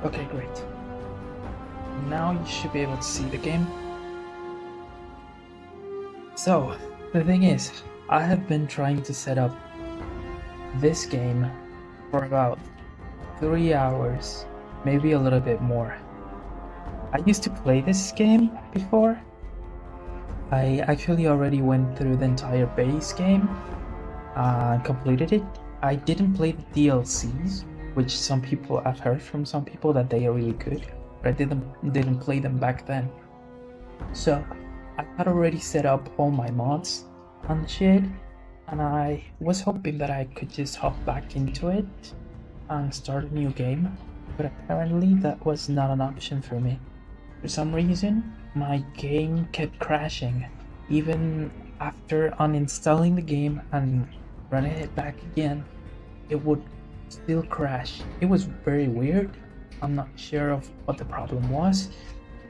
Okay, great. Now you should be able to see the game. So, the thing is, I have been trying to set up this game for about 3 hours, maybe a little bit more. I used to play this game before. I actually already went through the entire base game and completed it. I didn't play the DLCs, which some people I've heard from some people that they are really good, but I didn't play them back then. So I had already set up all my mods and shit, and I was hoping that I could just hop back into it and start a new game, but apparently that was not an option for me. For some reason, my game kept crashing, even after uninstalling the game and running it back again. It would still crash. It was very weird. I'm not sure of what the problem was,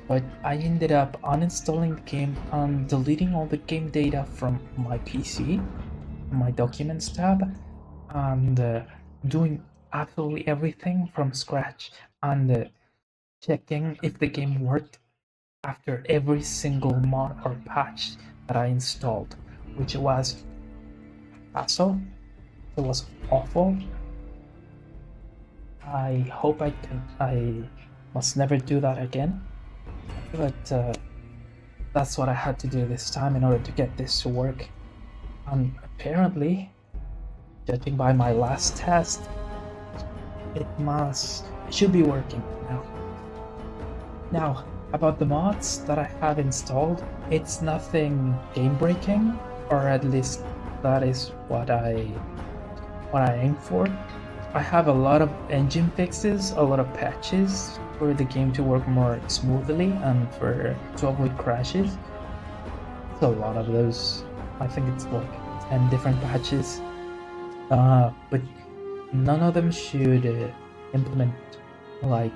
but I ended up uninstalling the game and deleting all the game data from my PC, my documents tab, and doing absolutely everything from scratch and checking if the game worked after every single mod or patch that I installed, which was hassle. It was awful. I hope I must never do that again, but that's what I had to do this time in order to get this to work. And apparently, judging by my last test, it should be working now. Now, about the mods that I have installed, it's nothing game-breaking, or at least that is what I aim for. I have a lot of engine fixes, a lot of patches for the game to work more smoothly and to avoid crashes. It's a lot of those. I think it's like 10 different patches, but none of them should implement like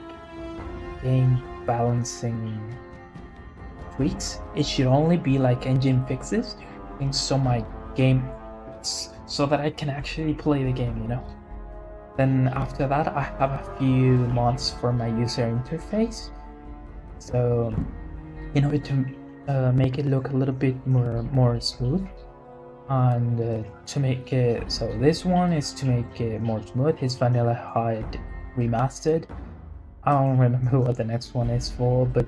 game balancing tweaks. It should only be like engine fixes, so my game, so that I can actually play the game, you know. Then after that, I have a few mods for my user interface. So in order to make it look a little bit more smooth, and to make it so, this one is to make it more smooth. His Vanilla HUD remastered. I don't remember what the next one is for, but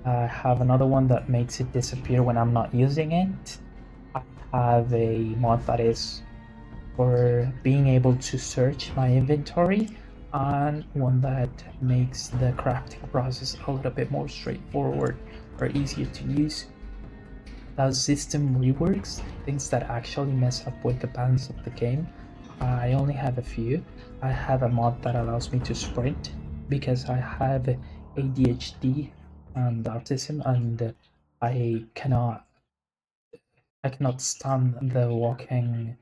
I have another one that makes it disappear when I'm not using it. I have a mod that is for being able to search my inventory, and one that makes the crafting process a little bit more straightforward or easier to use. Those system reworks, things that actually mess up with the balance of the game, I only have a few. I have a mod that allows me to sprint because I have ADHD and autism, and I cannot stand the walking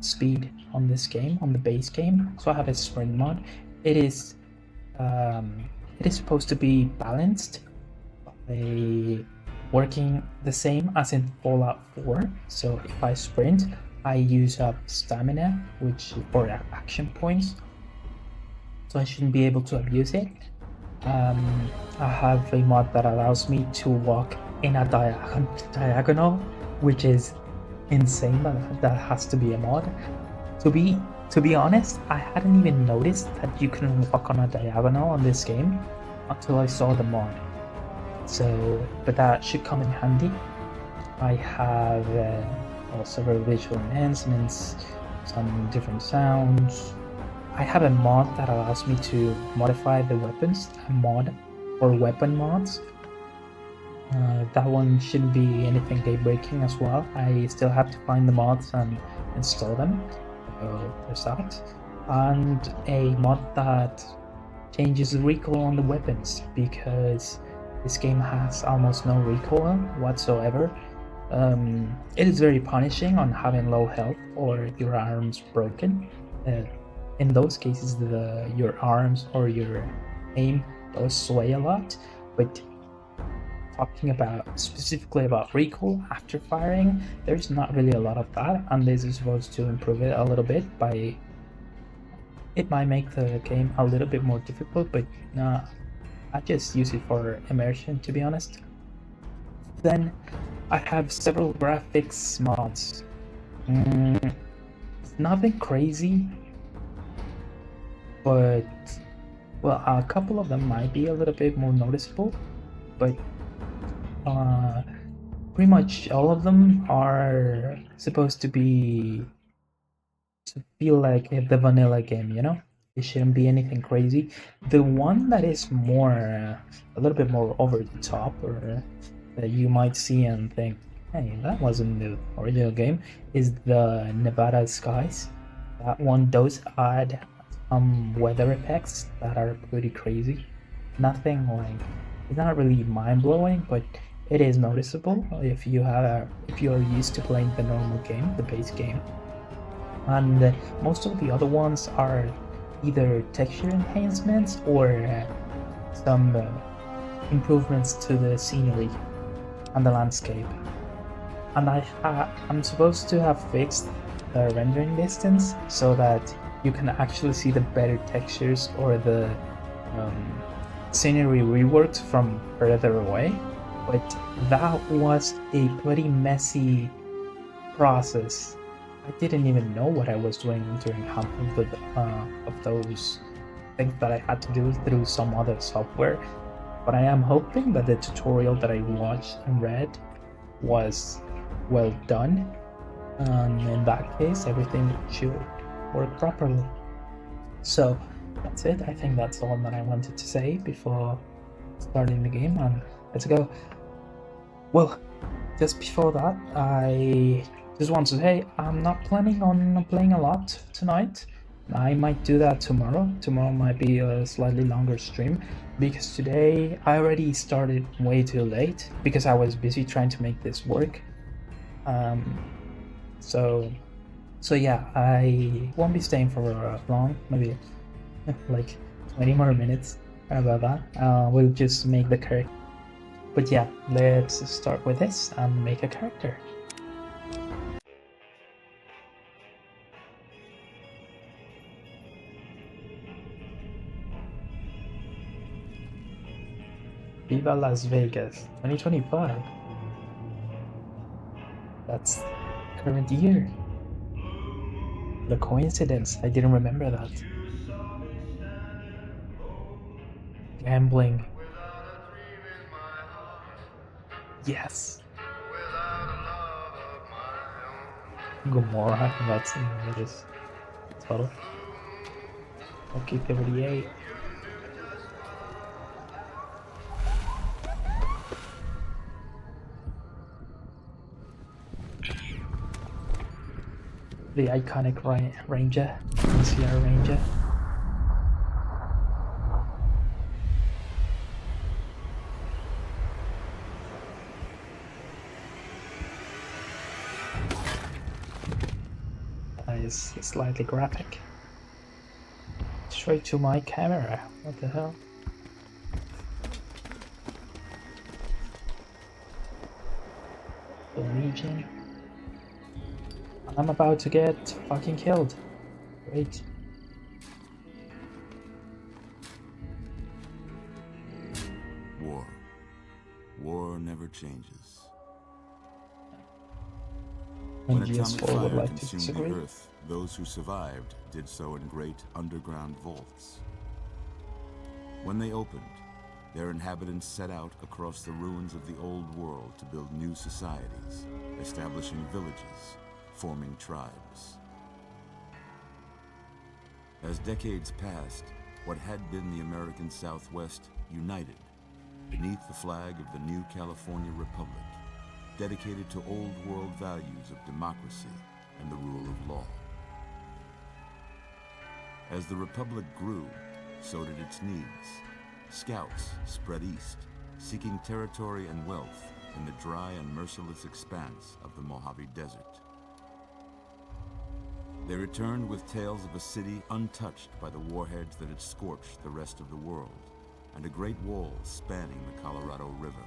speed on this game, on the base game. So I have a sprint mod. It is supposed to be balanced by working the same as in Fallout 4. So if I sprint, I use up stamina, or action points, so I shouldn't be able to abuse it. I have a mod that allows me to walk in a diagonal, which is insane, but that has to be a mod. To be honest, I hadn't even noticed that you can walk on a diagonal on this game until I saw the mod. So, but that should come in handy. I have several visual enhancements, some different sounds. I have a mod that allows me to modify the weapons, a mod or weapon mods. That one shouldn't be anything game breaking as well. I still have to find the mods and install them. So there's that. And a mod that changes the recoil on the weapons, because this game has almost no recoil whatsoever. It is very punishing on having low health or your arms broken. In those cases, your arms or your aim does sway a lot, but talking specifically about recoil after firing, there's not really a lot of that, and this is supposed to improve it a little bit by it might make the game a little bit more difficult, but I just use it for immersion, to be honest. Then I have several graphics mods. Nothing crazy, but well, a couple of them might be a little bit more noticeable, but pretty much all of them are supposed to feel like the vanilla game, you know? It shouldn't be anything crazy. The one that is more, a little bit more over the top, or that you might see and think, hey, that wasn't the original game, is the Nevada skies. That one does add some weather effects that are pretty crazy. Nothing like, it's not really mind-blowing, but it is noticeable if you're used to playing the normal game, the base game. And most of the other ones are either texture enhancements or some improvements to the scenery and the landscape. And I'm supposed to have fixed the rendering distance so that you can actually see the better textures or the scenery reworked from further away. But that was a pretty messy process. I didn't even know what I was doing during half of those things that I had to do through some other software. But I am hoping that the tutorial that I watched and read was well done. In that case, everything should work properly. So that's it. I think that's all that I wanted to say before starting the game, and let's go. Well, just before that, I just want to say I'm not planning on playing a lot tonight. I might do that tomorrow. Tomorrow might be a slightly longer stream because today I already started way too late because I was busy trying to make this work. So yeah, I won't be staying for long, maybe like 20 more minutes. About that. We'll just make the character. But yeah, let's start with this and make a character. Viva Las Vegas 2025. That's current year. The coincidence, I didn't remember that. Gambling. Yes. Gomorrah, that's just total. Okay, 38. The iconic Ranger, Sierra Ranger. That is slightly graphic. Straight to my camera. What the hell? The Legion. I'm about to get fucking killed. Great. War never changes. And When atomic GS4 would fire like to consumed disagree. the Earth, those who survived did so in great underground vaults. When they opened, their inhabitants set out across the ruins of the old world to build new societies, establishing villages, forming tribes. As decades passed, what had been the American Southwest united beneath the flag of the new California Republic, dedicated to old world values of democracy and the rule of law. As the Republic grew, so did its needs. Scouts spread east, seeking territory and wealth in the dry and merciless expanse of the Mojave Desert. They returned with tales of a city untouched by the warheads that had scorched the rest of the world, and a great wall spanning the Colorado River.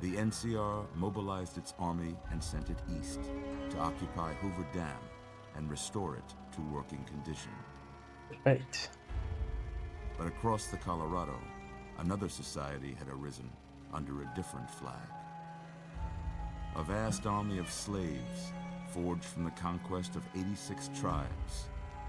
The NCR mobilized its army and sent it east to occupy Hoover Dam and restore it to working condition. Right. But across the Colorado, another society had arisen under a different flag. A vast army of slaves, forged from the conquest of 86 tribes,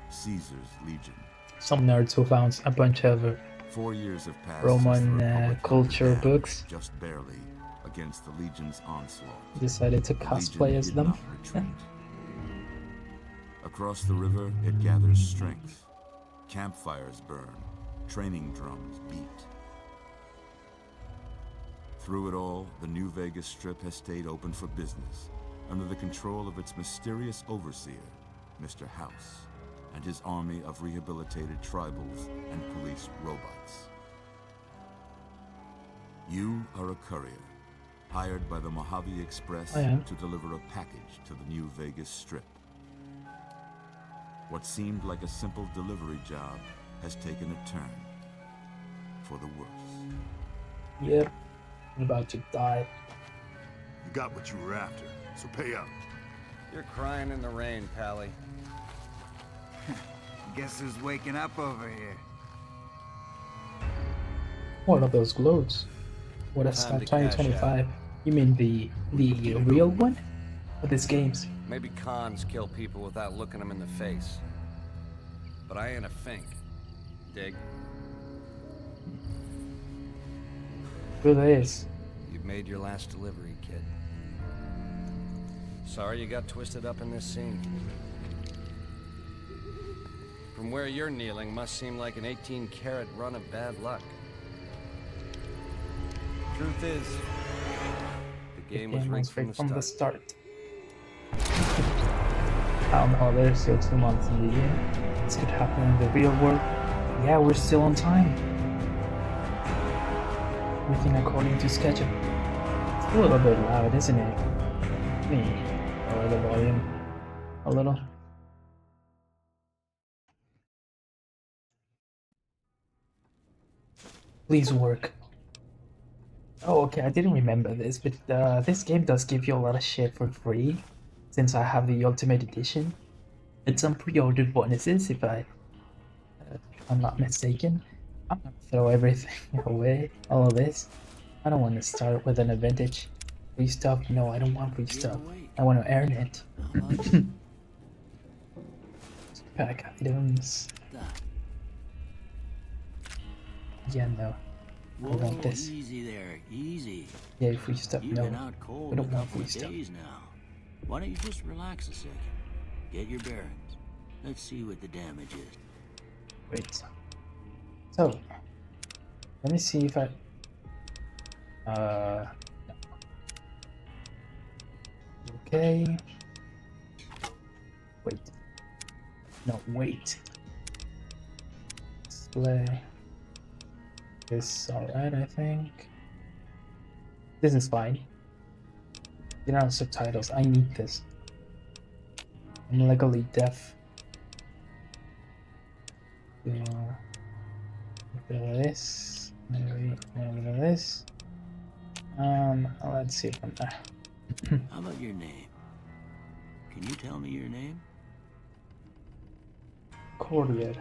Caesar's legion. Some nerds who found a bunch of 4 years have passed Roman since the Republic culture hunted back, books. just barely, against the legion's onslaught. Decided to The cosplay legion as did them. not retreat. Across the river, it gathers strength. Campfires burn, training drums beat. Through it all, the New Vegas Strip has stayed open for business, under the control of its mysterious overseer, Mr. House, and his army of rehabilitated tribals and police robots. You are a courier, hired by the Mojave Express I am. to deliver a package to the New Vegas Strip. What seemed like a simple delivery job has taken a turn for the worse. Yep. I'm about to die. You got what you were after, so pay up. You're crying in the rain, Pally. Guess who's waking up over here? What are those globes? What is Time that? to cash 2025? You mean the real one? Or this game's? Maybe cons kill people without looking them in the face. But I ain't a fink. Dig? Who that is? You've made your last delivery, kid. Sorry you got twisted up in this scene. From where you're kneeling must seem like an 18-carat run of bad luck. Truth is, the game was rigged from the start. I don't know, there's still 2 months in the year. This could happen in the real world. Yeah, we're still on time. Everything according to schedule. It's a little bit loud, isn't it? Let me lower the volume a little. Please work. Oh, okay, I didn't remember this, but this game does give you a lot of shit for free, since I have the Ultimate Edition. And some pre-ordered bonuses, if I'm not mistaken. I'm gonna throw everything away, all of this. I don't want to start with an advantage. Free stuff? No, I don't want free stuff. I want to earn it. Pack items. Yeah, no. I want this. Easy there, easy. Yeah, free stuff. You've No, been out cold we don't a want couple free of stuff. days now. Why don't you just relax a second? Get your bearings. Let's see what the damage is. Wait. So, let me see if I. No. Okay. Wait. No, wait. Display. This alright, I think. This is fine. You know, subtitles. I need this. I'm legally deaf. Yeah. A bit of this. Maybe a bit of this. Let's see from there. How about your name? Can you tell me your name? Courier.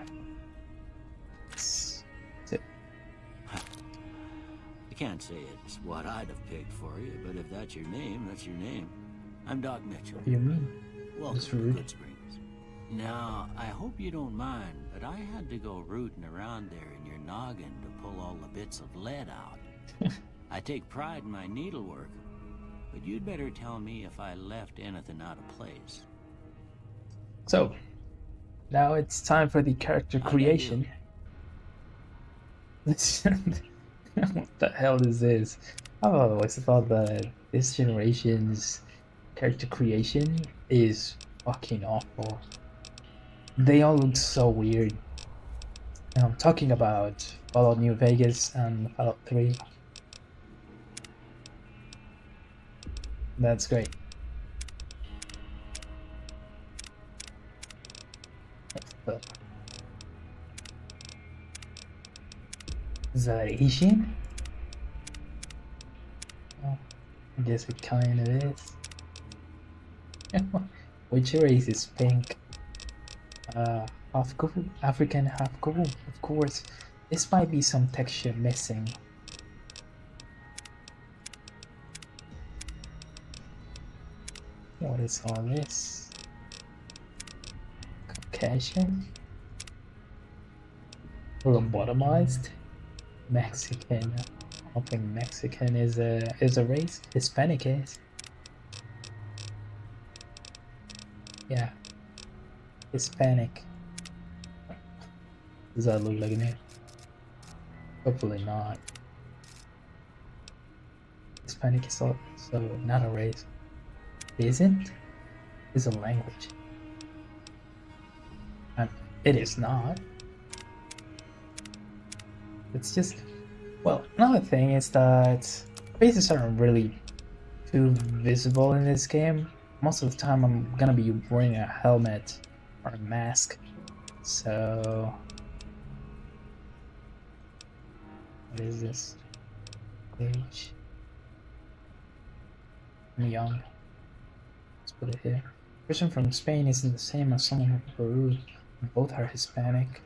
I can't say it's what I'd have picked for you, but if that's your name, that's your name. I'm Doc Mitchell. What do you mean? Welcome That's to rude. Good Springs. Now, I hope you don't mind, but I had to go rooting around there in your noggin to pull all the bits of lead out. I take pride in my needlework, but you'd better tell me if I left anything out of place. So, now it's time for the character How creation. What the hell is this? I've always thought that this generation's character creation is fucking awful. They all look so weird. And I'm talking about Fallout New Vegas and Fallout 3. That's great. But is that Asian? Oh, I guess it kind of is. Which race is pink? Half gold, African half gold, of course. This might be some texture missing. What is all this? Caucasian? Lobotomized? Mexican. I don't think Mexican is a race. Hispanic is. Yeah. Hispanic. Does that look like me? Hopefully not. Hispanic is also not a race. Isn't? It's a language. And it is not. It's just, well, another thing is that faces aren't really too visible in this game. Most of the time I'm gonna be wearing a helmet or a mask. So what is this? Age. I'm young. Let's put it here. Person from Spain isn't the same as someone from Peru. Both are Hispanic.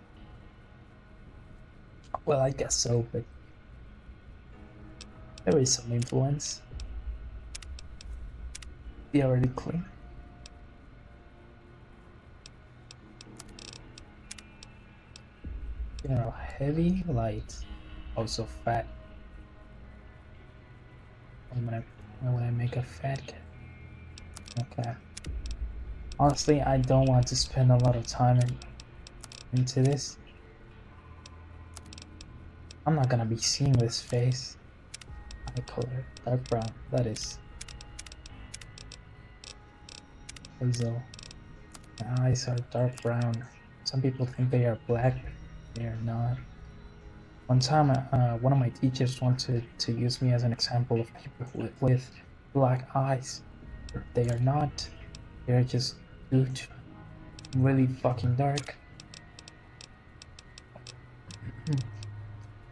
Well, I guess so, but there is some influence. Theoretically. General heavy, light, also fat. When I make a fat cat. Okay. Honestly, I don't want to spend a lot of time into this. I'm not gonna be seeing this face. Eye color, dark brown. That is hazel. My eyes are dark brown. Some people think they are black, but they are not. One time, one of my teachers wanted to use me as an example of people with black eyes. But they are not. They're just really fucking dark.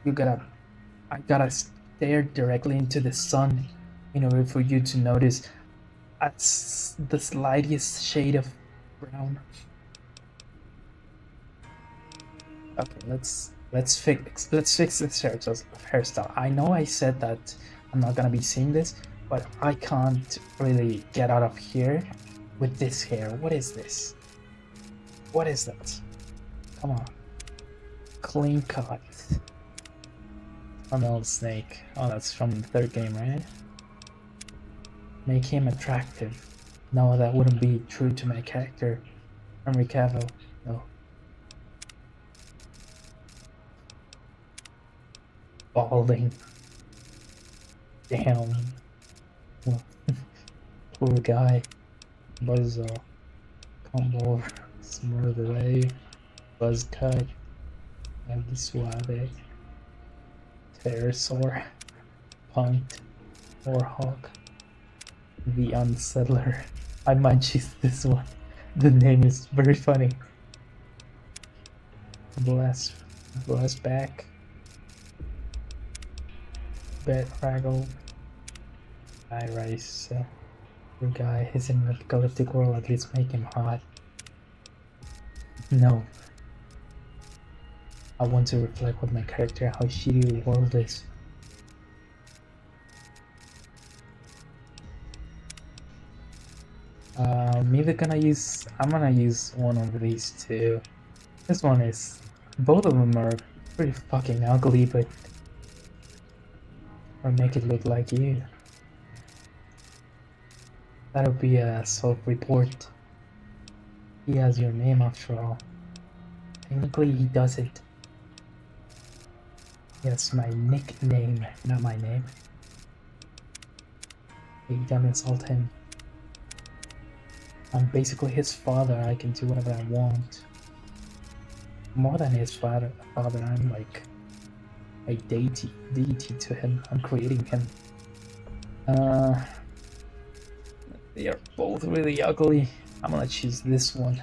I gotta stare directly into the sun in order for you to notice the slightest shade of brown. Okay, let's fix this hairstyle. I know I said that I'm not gonna be seeing this, but I can't really get out of here with this hair. What is this? What is that? Come on. Clean cut. Arnold Snake. Oh, that's from the third game, right? Make him attractive. No, that wouldn't be true to my character. Henry Cavill. No. Balding. Damn. Poor guy. Buzzsaw. Combo. Smooth away. Buzz cut. Abby Suave. Pterosaur. Punked. Warhawk. The Unsettler. I might choose this one. The name is very funny. Blast back. Bed Fraggle. Rice. Poor guy. He's in an apocalyptic world. At least make him hot. No. I want to reflect with my character how shitty the world is. I'm gonna use one of these two. This one is, both of them are pretty fucking ugly, but or make it look like you. That'll be a self-report. He has your name after all. Technically he doesn't. Yes, my nickname, not my name. You don't insult him. I'm basically his father. I can do whatever I want. More than his father, I'm like a deity to him. I'm creating him. They are both really ugly. I'm gonna choose this one.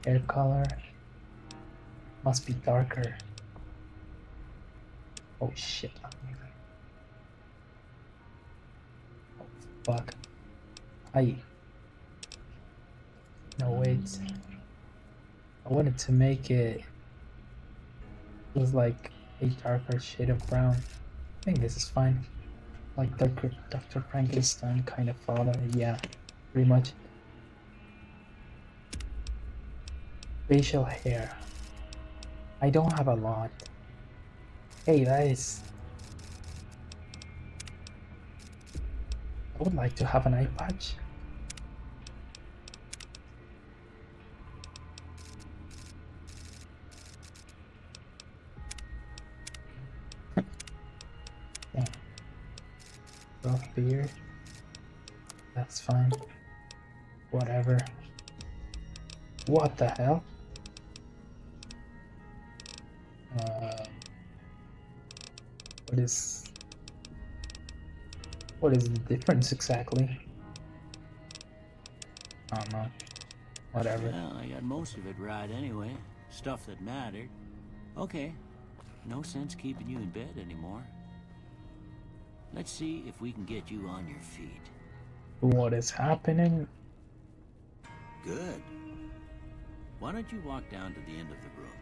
Hair color must be darker. Oh shit. Oh fuck. No, wait. I wanted to make it was like a darker shade of brown. I think this is fine. Like Dr. Frankenstein kind of father. Yeah, pretty much. Facial hair. I don't have a lot. Hey, that is. I would like to have an eye patch. Yeah. Rough beard. That's fine. Whatever. What the hell? What is the difference exactly? I don't know. Whatever. Well, I got most of it right anyway. Stuff that mattered. Okay. No sense keeping you in bed anymore. Let's see if we can get you on your feet. What is happening? Good. Why don't you walk down to the end of the room?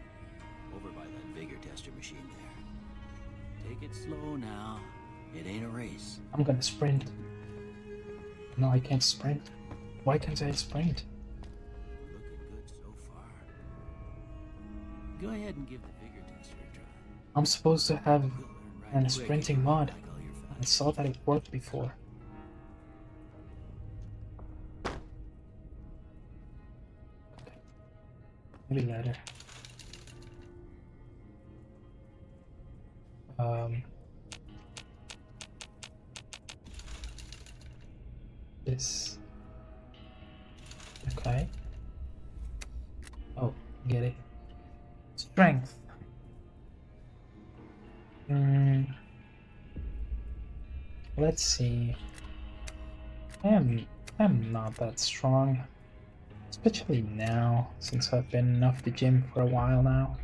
Over by that vigor tester machine there. Take it slow now. It ain't a race. I'm gonna sprint. No, I can't sprint. Why can't I sprint? Looking good so far. Go ahead and give the vigor tester a try. I'm supposed to have You'll learn right a quick sprinting if you mod. like all your fun. I saw that it worked before. Okay. Maybe later. This. Okay. Oh, get it. Strength. Let's see. I'm not that strong, especially now since I've been off the gym for a while now.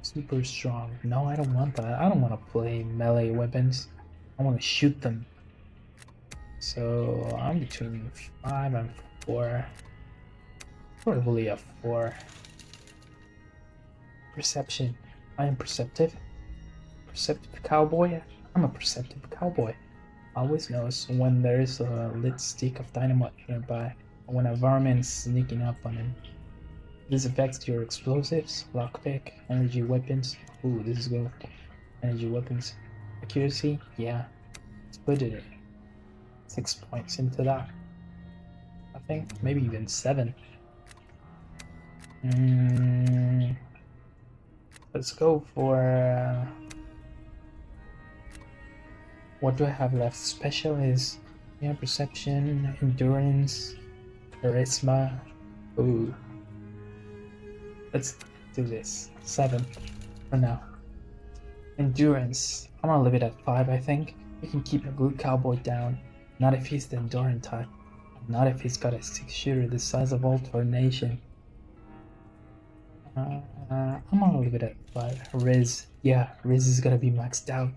Super strong. No, I don't want that. I don't want to play melee weapons. I want to shoot them. So I'm between 5 and 4. Probably a 4. Perception. I am perceptive. Perceptive cowboy. I'm a perceptive cowboy. Always knows when there is a lit stick of dynamite nearby, or when a varmint's sneaking up on him. This affects your explosives, lockpick, energy weapons. Ooh, this is good. Energy weapons. Accuracy, yeah. Let's put it 6 points into that. I think maybe even 7. Let's go for. What do I have left? Special is perception, endurance, charisma. Ooh. Let's do this. 7 for now. Endurance. I'm gonna leave it at 5, I think. We can keep a good cowboy down. Not if he's the endurance type. Not if he's got a 6-shooter the size of Old for Nation. I'm gonna leave it at 5. Riz. Yeah, Riz is gonna be maxed out.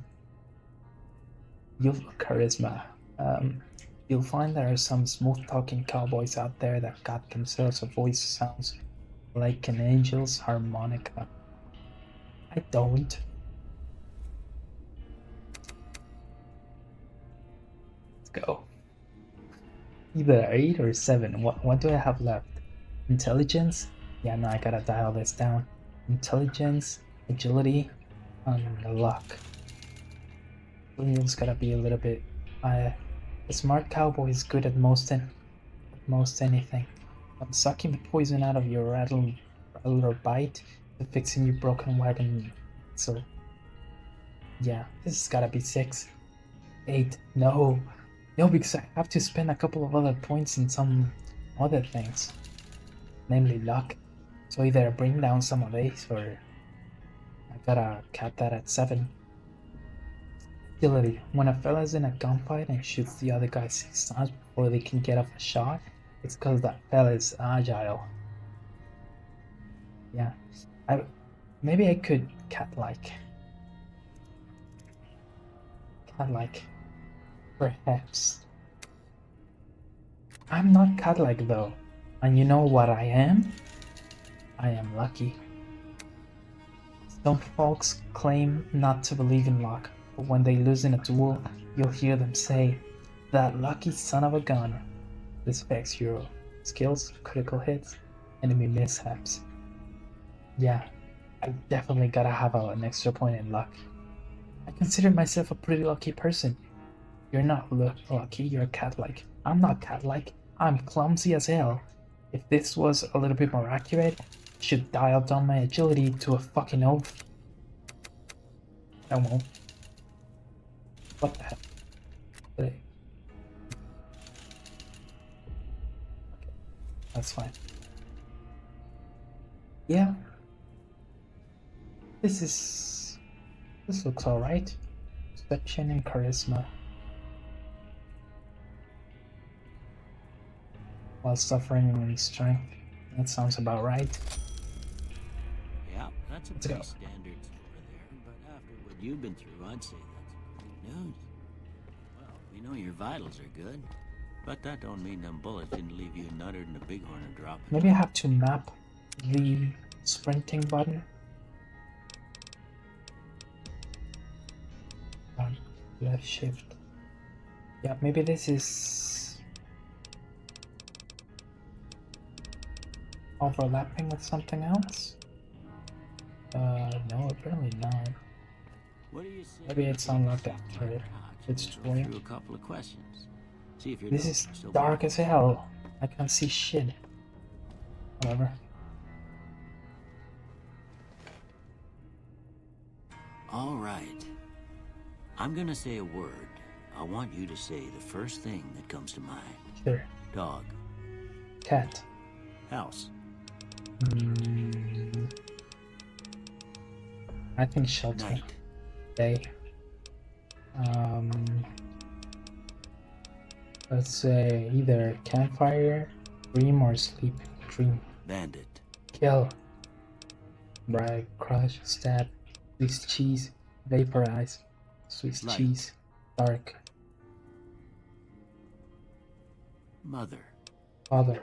You'll charisma. You'll find there are some smooth talking cowboys out there that got themselves a voice sounds like an angel's harmonica. I don't. Let's go. Either 8 or 7. What do I have left? Intelligence? Yeah, no, I gotta dial this down. Intelligence, agility, and luck. It's gotta be a little bit. A smart cowboy is good at most anything. From sucking the poison out of your rattle or bite to fixing your broken wagon. So, yeah, this has gotta be 6, 8. No, because I have to spend a couple of other points in some other things, namely luck. So either bring down some of these or I gotta cap that at 7. Agility. When a fella's in a gunfight and shoots the other guy 6 times before they can get off a shot, it's because that fella is agile. Yeah. Maybe I could cat-like. Perhaps. I'm not cat-like though. And you know what I am? I am lucky. Some folks claim not to believe in luck, but when they lose in a duel, you'll hear them say, "That lucky son of a gun." This affects your skills, critical hits, enemy mishaps. Yeah, I definitely gotta have an extra point in luck. I consider myself a pretty lucky person. You're not lucky, you're cat-like. I'm not cat-like, I'm clumsy as hell. If this was a little bit more accurate, I should dial down my agility to a fucking oath. I won't. What the hell? Okay, that's fine. Yeah. This looks alright. Perception and charisma. While suffering in strength. That sounds about right. Yeah, that's a Let's pretty go. standard over there, but after what you've been through, I'd say that's good news. Well, we know your vitals are good, but that don't mean them bullets didn't leave you nuttered in a bighorn a drop. Maybe I have to map the sprinting button. Left shift. Yeah, maybe this is overlapping with something else. No, apparently not. What do you say? Maybe it's unlocked after it's Go destroyed. through a couple of questions. See if you're This is dark as hell. I can't see shit. However. All right. I'm gonna say a word. I want you to say the first thing that comes to mind. Sure. Dog. Cat. House. I think shelter. Night. Day. Let's say either campfire, dream, or sleep. Dream. Bandit. Kill. Brag, crush, stab, Swiss cheese, vaporize, Swiss Light. cheese, dark, Mother. father,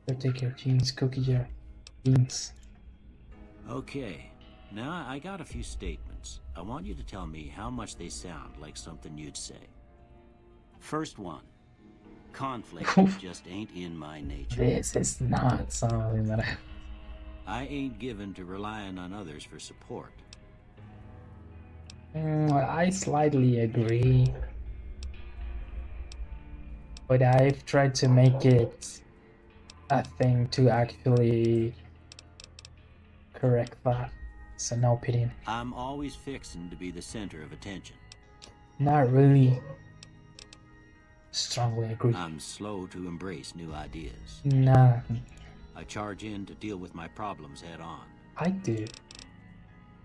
caretaker, jeans, cookie jar, beans. Okay. Now I got a few statements. I want you to tell me how much they sound like something you'd say. First one. Conflict just ain't in my nature. This is not something that I ain't given to relying on others for support. I slightly agree. But I've tried to make it a thing to actually correct that. So no pity. I'm always fixing to be the center of attention. Not really. Strongly agree. I'm slow to embrace new ideas. Nah, I charge in to deal with my problems head on. I do.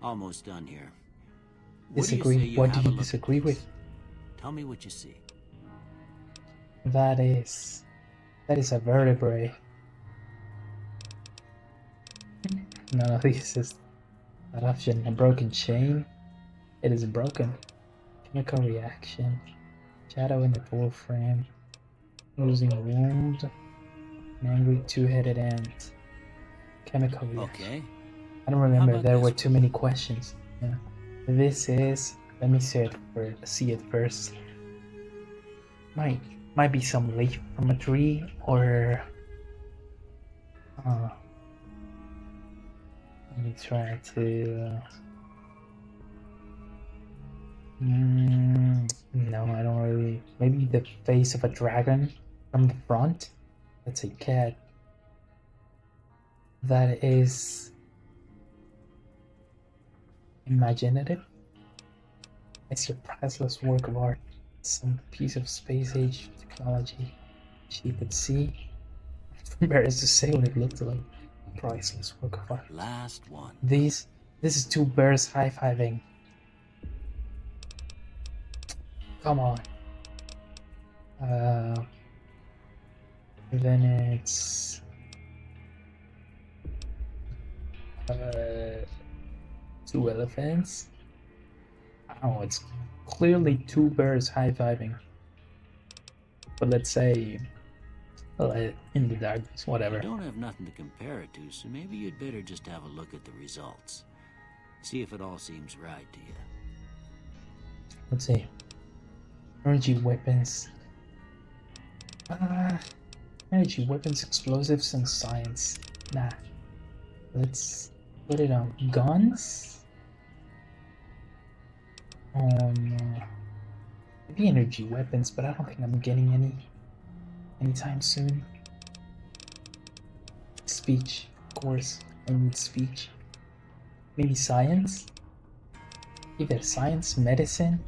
Almost done here. Disagree. What do you disagree with? Tell me what you see. That is a vertebrae. None of these is that option. A broken chain. It is broken. Chemical reaction. Shadow in the door frame. Losing wound. An angry two-headed ant. Chemical reaction. Okay. I don't remember. about There this were one? too many questions. Yeah. This is. Let me see it first. Might be some leaf from a tree or. Let me try to. No, I don't really. Maybe the face of a dragon from the front. That's a cat. That is imaginative. It's a priceless work of art. Some piece of space age technology she could see. I'm embarrassed to say what it looked like. Priceless work of art. Last one. This is two bears high-fiving. Come on. Then it's two elephants. Oh, it's clearly two bears high-fiving. But let's say In the darkness, whatever. I don't have nothing to compare it to, so maybe you'd better just have a look at the results. See if it all seems right to you. Let's see. Energy weapons. Energy weapons, explosives, and science. Nah. Let's put it on guns. Maybe energy weapons, but I don't think I'm getting any anytime soon. Speech, of course. I need speech. Maybe science? Either science, medicine.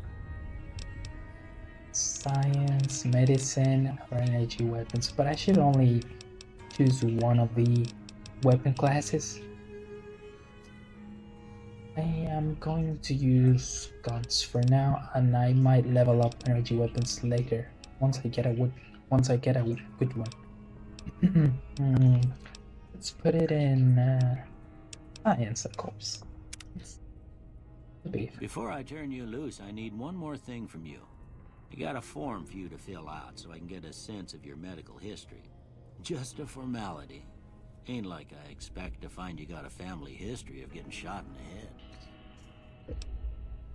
Science, medicine, or energy weapons. But I should only choose one of the weapon classes. I am going to use guns for now, and I might level up energy weapons later once I get a good one. Let's put it in science, of course. Before I turn you loose, I need one more thing from you. I got a form for you to fill out so I can get a sense of your medical history. Just a formality. Ain't like I expect to find you got a family history of getting shot in the head.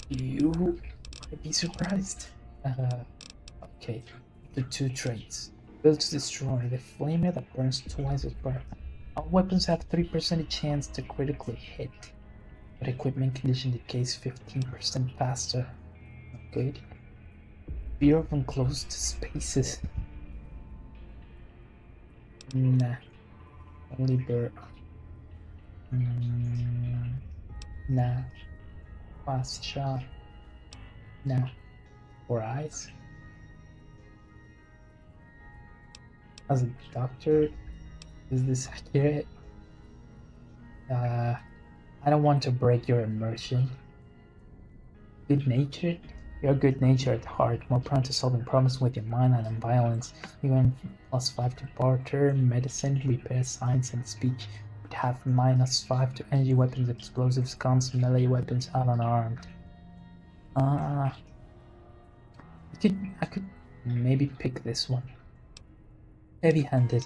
You might be surprised. Okay, the 2 traits. Build to destroy. The flamer that burns twice as bright. All weapons have 3% chance to critically hit, but equipment condition decays 15% faster. Not good. Fear of enclosed spaces. Nah. Only bird. Nah. Fast shot. Nah. 4 eyes. As a doctor, is this accurate? I don't want to break your immersion. Good-natured? You're good-natured at heart, more prone to solving problems with your mind and in violence. Even +5 to barter, medicine, repair, science, and speech. Would have -5 to energy weapons, explosives, guns, melee weapons, and unarmed. I could maybe pick this one. Heavy-handed.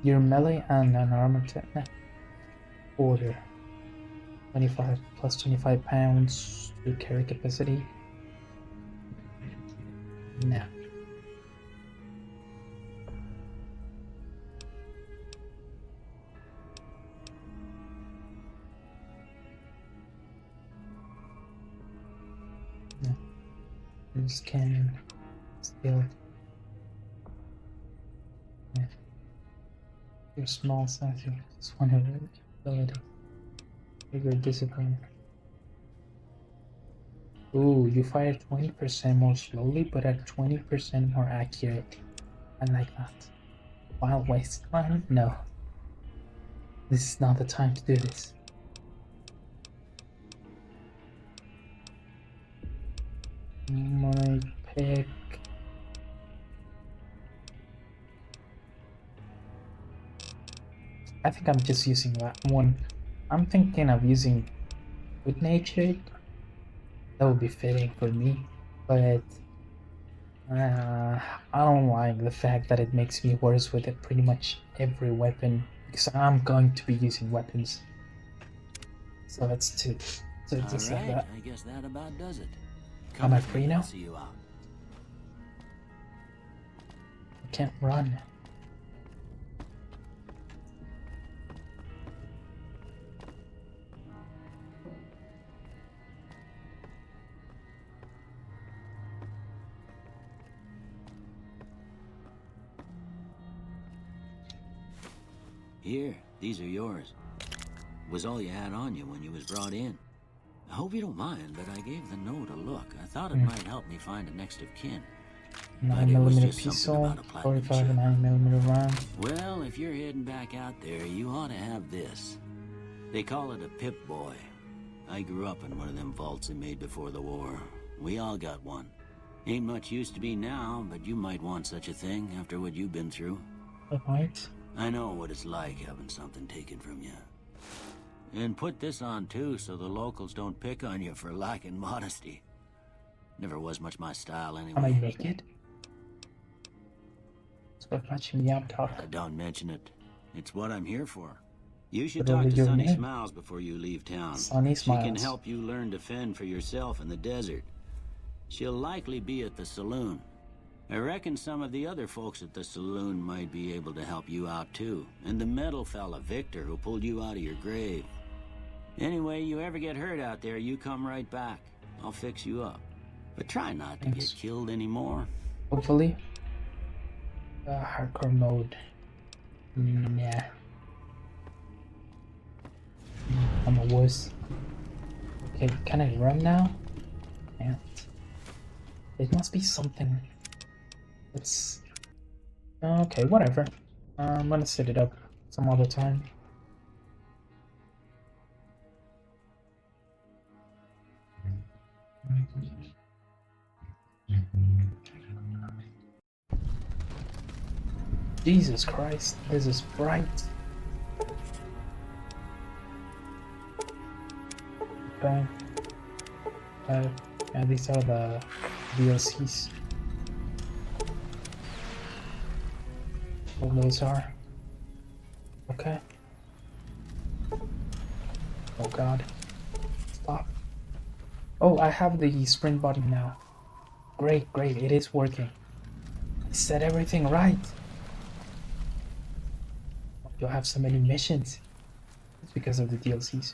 Your melee and unarmed attack. Order. 25 plus 25 pounds to carry capacity. No. No. This can still. Yeah. Your small size, just one ability. Bigger discipline. Ooh, you fire 20% more slowly, but at 20% more accurate. I like that. Wild Wasteland? No. This is not the time to do this. My pick. I think I'm just using that one. I'm thinking of using good-natured. That would be fitting for me, but I don't like the fact that it makes me worse with it pretty much every weapon, because I'm going to be using weapons. So that's 2. So just like that. I guess that about does it. Am I free now? See you out. I can't run. Here, these are yours. Was all you had on you when you was brought in. I hope you don't mind, but I gave the note a look. I thought it might help me find a next of kin. 9mm pistol, 45 and 9mm round. Well, if you're heading back out there, you ought to have this. They call it a Pip-Boy. I grew up in one of them vaults they made before the war. We all got one. Ain't much use to be now, but you might want such a thing after what you've been through. Alright. I know what it's like having something taken from you. And put this on too, so the locals don't pick on you for lacking modesty. Never was much my style anyway. Am I naked? for patching me up, Doc. Don't mention it. It's what I'm here for. You should Literally talk to your Sonny name. Smiles before you leave town. Sonny She can Smiles. help you learn to fend for yourself in the desert. She'll likely be at the saloon. I reckon some of the other folks at the saloon might be able to help you out too. And the metal fella, Victor, who pulled you out of your grave. Anyway, you ever get hurt out there, you come right back. I'll fix you up. But try not to get killed anymore. Hopefully. Hardcore mode. Nah. I'm a wuss. Okay, can I run now? Can't. It must be something. It's okay, whatever. I'm gonna set it up some other time. Jesus Christ, this is bright. Okay. Yeah, these are the DLCs. All those are. Okay. Oh god. Stop. Oh, I have the sprint button now. Great, great, it is working. I said everything right. Why do I have so many missions? It's because of the DLCs.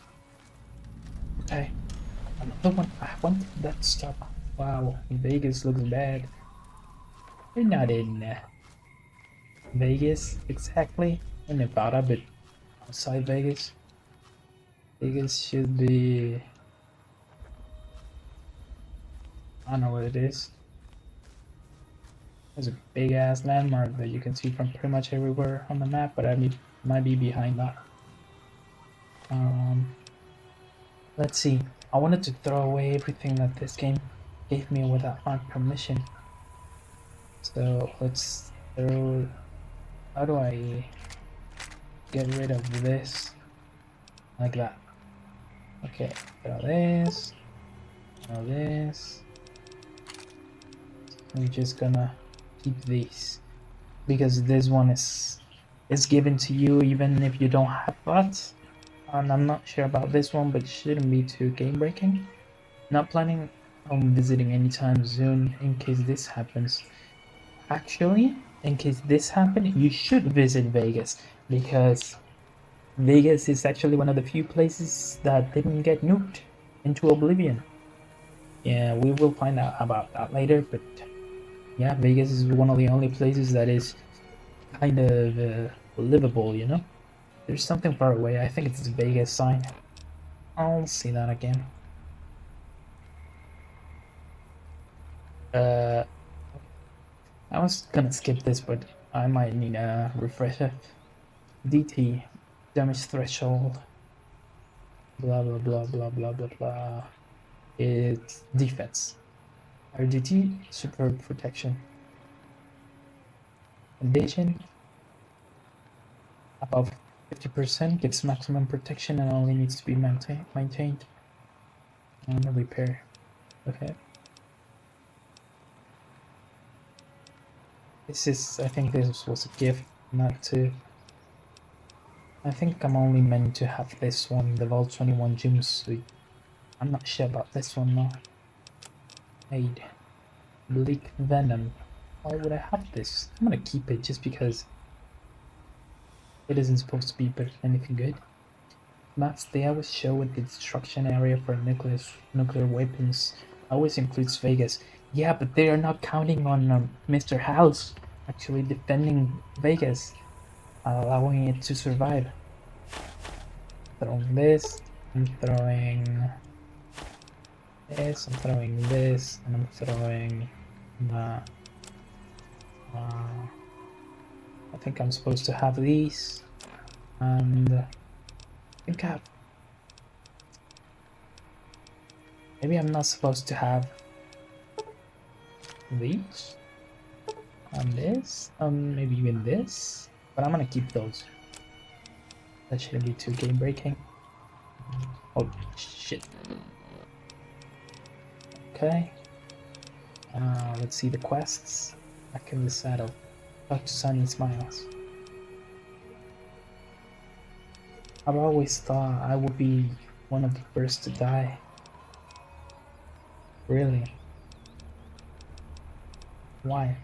Okay. Another one. I want that stuff. Wow, Vegas looks bad. We're not in Vegas exactly. In Nevada, but outside Vegas. Vegas should be. I don't know what it is. There's a big ass landmark that you can see from pretty much everywhere on the map, but I mean, might be behind that. Let's see. I wanted to throw away everything that this game gave me without my permission. So let's throw. How do I get rid of this? Like that. Okay, throw this. Throw this. I'm just gonna keep these because this one is given to you even if you don't have that. And I'm not sure about this one, but it shouldn't be too game breaking. Not planning on visiting anytime soon in case this happens. Actually, in case this happened, you should visit Vegas because Vegas is actually one of the few places that didn't get nuked into oblivion. Yeah, we will find out about that later, but yeah, Vegas is one of the only places that is kind of livable, you know? There's something far away. I think it's the Vegas sign. I'll see that again. I was gonna skip this, but I might need a refresher. DT, damage threshold, blah blah blah blah blah blah blah. It's defense. RDT, super protection. Condition, above 50% gives maximum protection and only needs to be maintained. And repair. Okay. This is, I think this was a gift, not to. I think I'm only meant to have this one, the Vault 21 Gym Suite. I'm not sure about this one now. Made. Bleak Venom. Why would I have this? I'm gonna keep it just because it isn't supposed to be anything good. Maps they always show with the destruction area for nuclear weapons always includes Vegas. Yeah, but they are not counting on Mr. House actually defending Vegas, allowing it to survive. Throwing this, I'm throwing this, I'm throwing this, and I'm throwing that. I think I'm supposed to have these, and I think I have. Maybe I'm not supposed to have these, and this, maybe even this, but I'm gonna keep those. That shouldn't be too game breaking. Oh shit. Okay. Let's see the quests. Back in the saddle. Such sunny smiles. I've always thought I would be one of the first to die. Really? Why?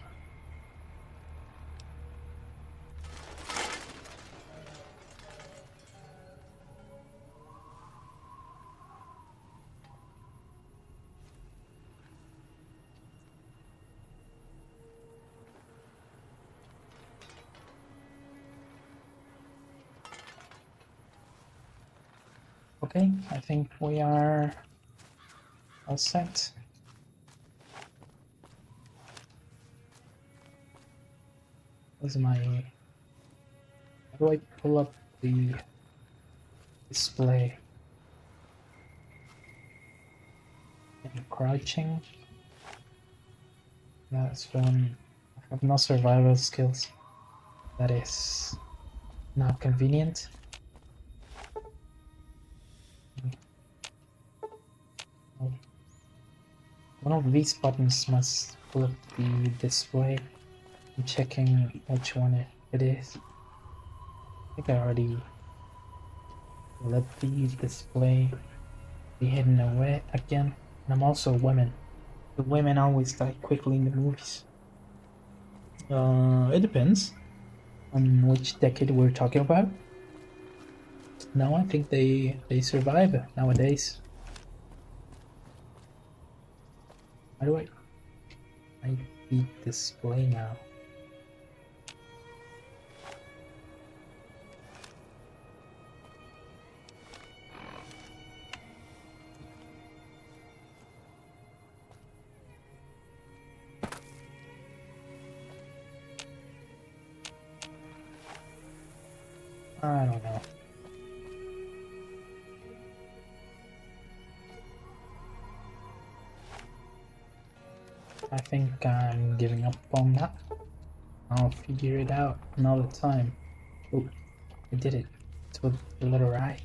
Okay, I think we are all set. Where's my... How do I pull up the display? And crouching? That's one. I have no survival skills. That is not convenient. One of these buttons must pull up the display. I'm checking which one it is. I think I already let the display be hidden away again. And I'm also a woman. The women always die quickly in the movies. It depends on which decade we're talking about. No, I think they survive nowadays. How do I beat display now? I don't know. I think I'm giving up on that. I'll figure it out another time. Oh, I did it. It's with the letter I.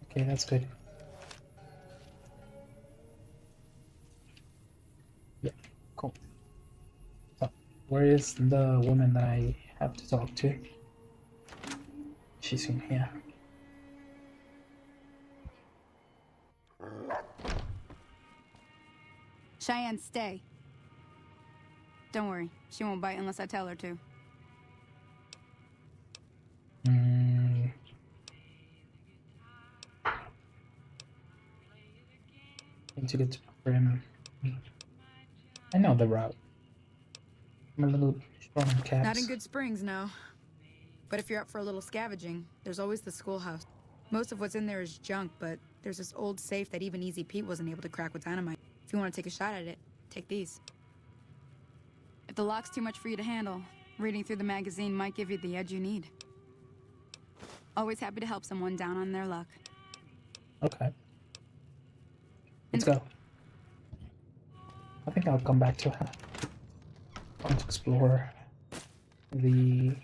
Okay, that's good. Yeah, cool. So, where is the woman that I have to talk to? She's in here. Cheyenne, stay. Don't worry, she won't bite unless I tell her to. Need to get to Brim. I know the route. I'm a little short on cabs. Not in Good Springs, no. But if you're up for a little scavenging, there's always the schoolhouse. Most of what's in there is junk, but there's this old safe that even Easy Pete wasn't able to crack with dynamite. If you want to take a shot at it, take these. If the lock's too much for you to handle, reading through the magazine might give you the edge you need. Always happy to help someone down on their luck. Okay. Let's go. I think I'll come back to her. I want to explore the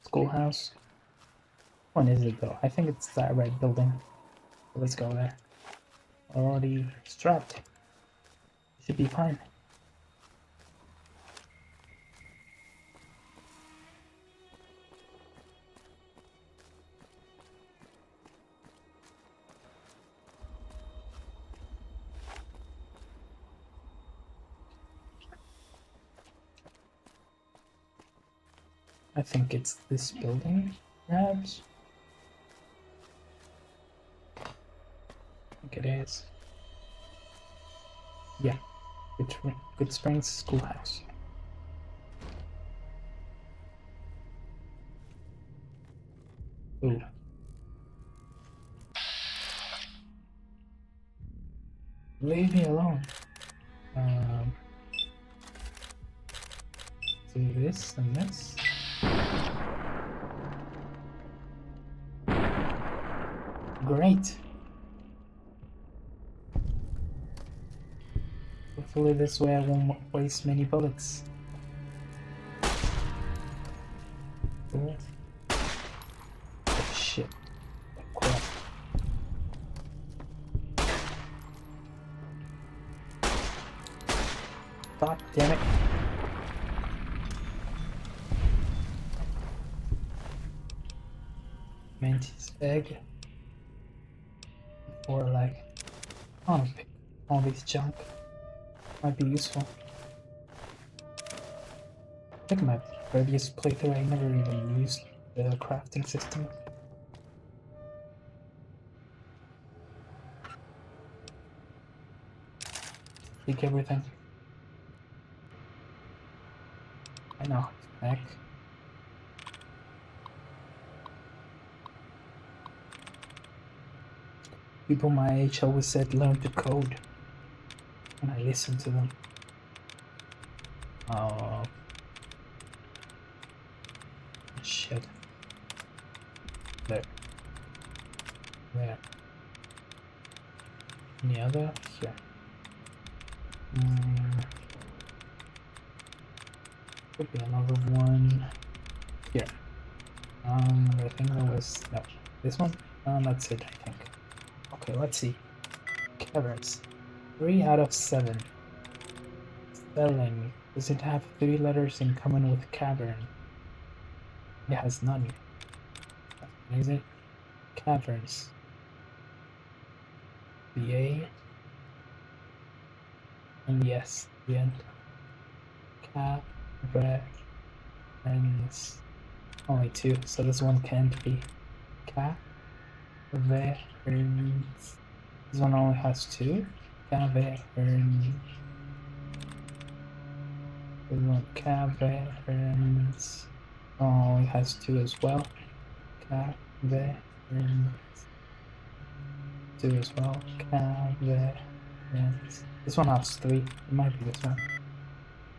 schoolhouse. Which one is it though? I think it's that red building. So let's go there. Already strapped. Should be fine. I think it's this building, perhaps? I think it is. Yeah, Good Springs Schoolhouse. Ooh. Leave me alone. Do this and this. Great. Hopefully this way I won't waste many bullets. Oh shit. Oh, crap. God damn it. Mantis egg. 4 leg. I want to pick all these junk. Might be useful. I think my previous playthrough I never even used the crafting system. Take everything. I know. Heck. People my age always said learn to code. And I listened to them. Oh. Shit. There. There. Any other? Here. Could be another one. Here. I think that was... no. This one? That's it, I think. Okay, let's see. Caverns. 3 out of 7. Spelling. Does it have 3 letters in common with cavern? It has none. Is it? Caverns. The A. And the S. The end. Caverns. Only 2, so this one can't be. Caverns. This one only has 2. Caverns. This one caverns. Oh, it has 2 as well. Caverns. 2 as well. Caverns. This one has 3. It might be this one.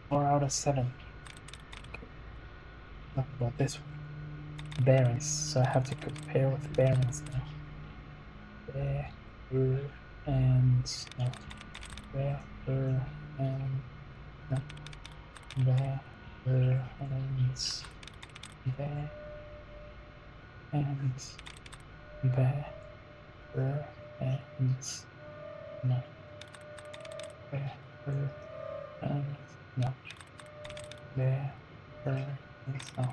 4 out of 7. Okay. What about this one? Bearings. So I have to compare with bearings now. Bearings. No. Bearings. No. Bearings. Bearings. Bearings. No. Bearings. No. Bearings. No.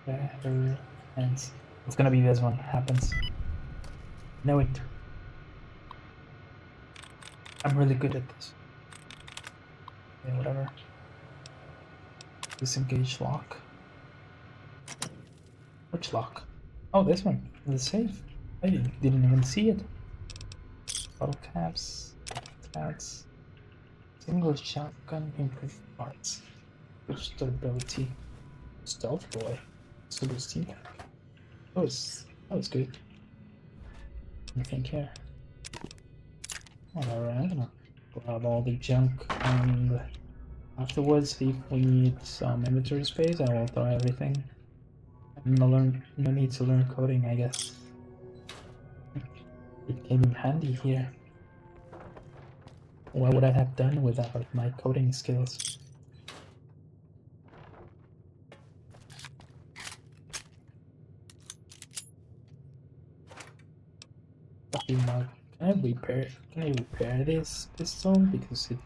Bearings. It's gonna be this one. Happens. Know it. I'm really good at this. Yeah, whatever. Disengage lock. Which lock? Oh, this one. The safe. I didn't even see it. Bottle caps. Tabs. Single shotgun improved parts. Boost ability. Stealth boy. Super steam pack. That was good. Anything here? Alright, I'm gonna grab all the junk and afterwards, if we need some inventory space, I will throw everything. No need to learn coding, I guess. It came in handy here. What would I have done without my coding skills? Can I repair this pistol? Because it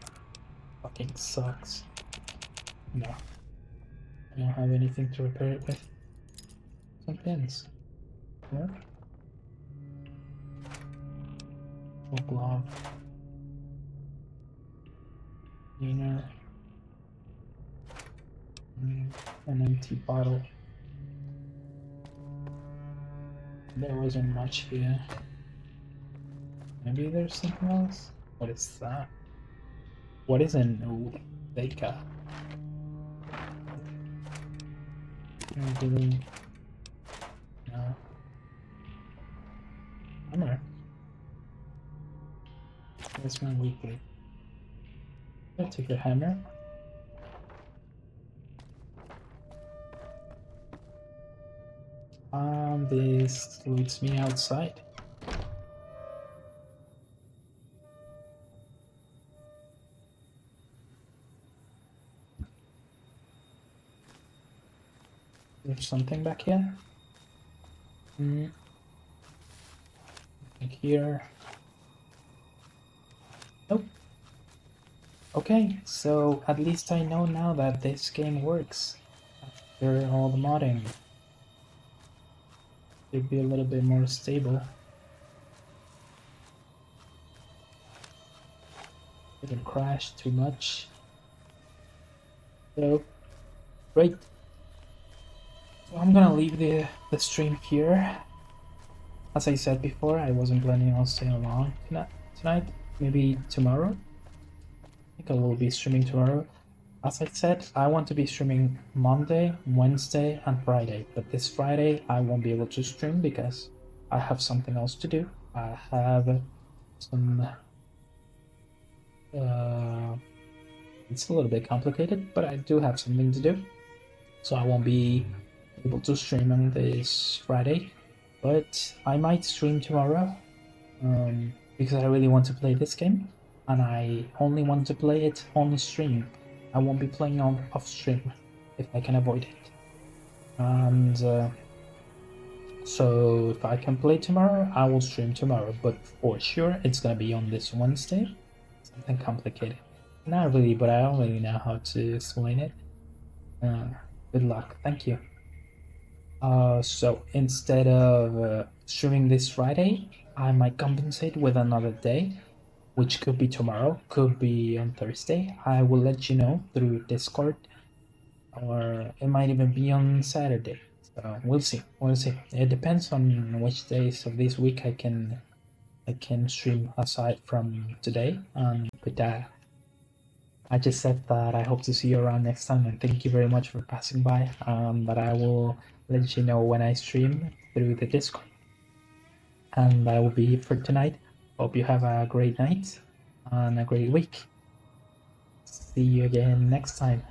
fucking sucks. No. I don't have anything to repair it with. Some pins. What? Oh, glove. Cleaner. An empty bottle. There wasn't much here. Maybe there's something else? What is that? What is an old Leica? No. Hammer. That's my weekly. I'll take the hammer. This leads me outside. There's something back here. Here. Nope. Okay, so at least I know now that this game works after all the modding. Should be a little bit more stable. Didn't crash too much. So great. So I'm gonna leave the stream here. As I said before, I wasn't planning on staying long tonight. Maybe tomorrow. I think I will be streaming tomorrow. As I said, I want to be streaming Monday, Wednesday, and Friday. But this Friday, I won't be able to stream because I have something else to do. I have some... it's a little bit complicated, but I do have something to do. So I won't be able to stream on this Friday. But I might stream tomorrow. Because I really want to play this game. And I only want to play it on stream. I won't be playing on off stream if I can avoid it. And so if I can play tomorrow, I will stream tomorrow. But for sure, it's gonna be on this Wednesday. Something complicated. Not really, but I don't really know how to explain it. Good luck. Thank you. So instead of streaming this Friday, I might compensate with another day, which could be tomorrow, could be on Thursday. I will let you know through Discord, or it might even be on Saturday. So we'll see. We'll see. It depends on which days of this week I can stream aside from today. But I just said that I hope to see you around next time, and thank you very much for passing by. But I will let you know when I stream through the Discord. And that will be it for tonight. Hope you have a great night and a great week. See you again next time.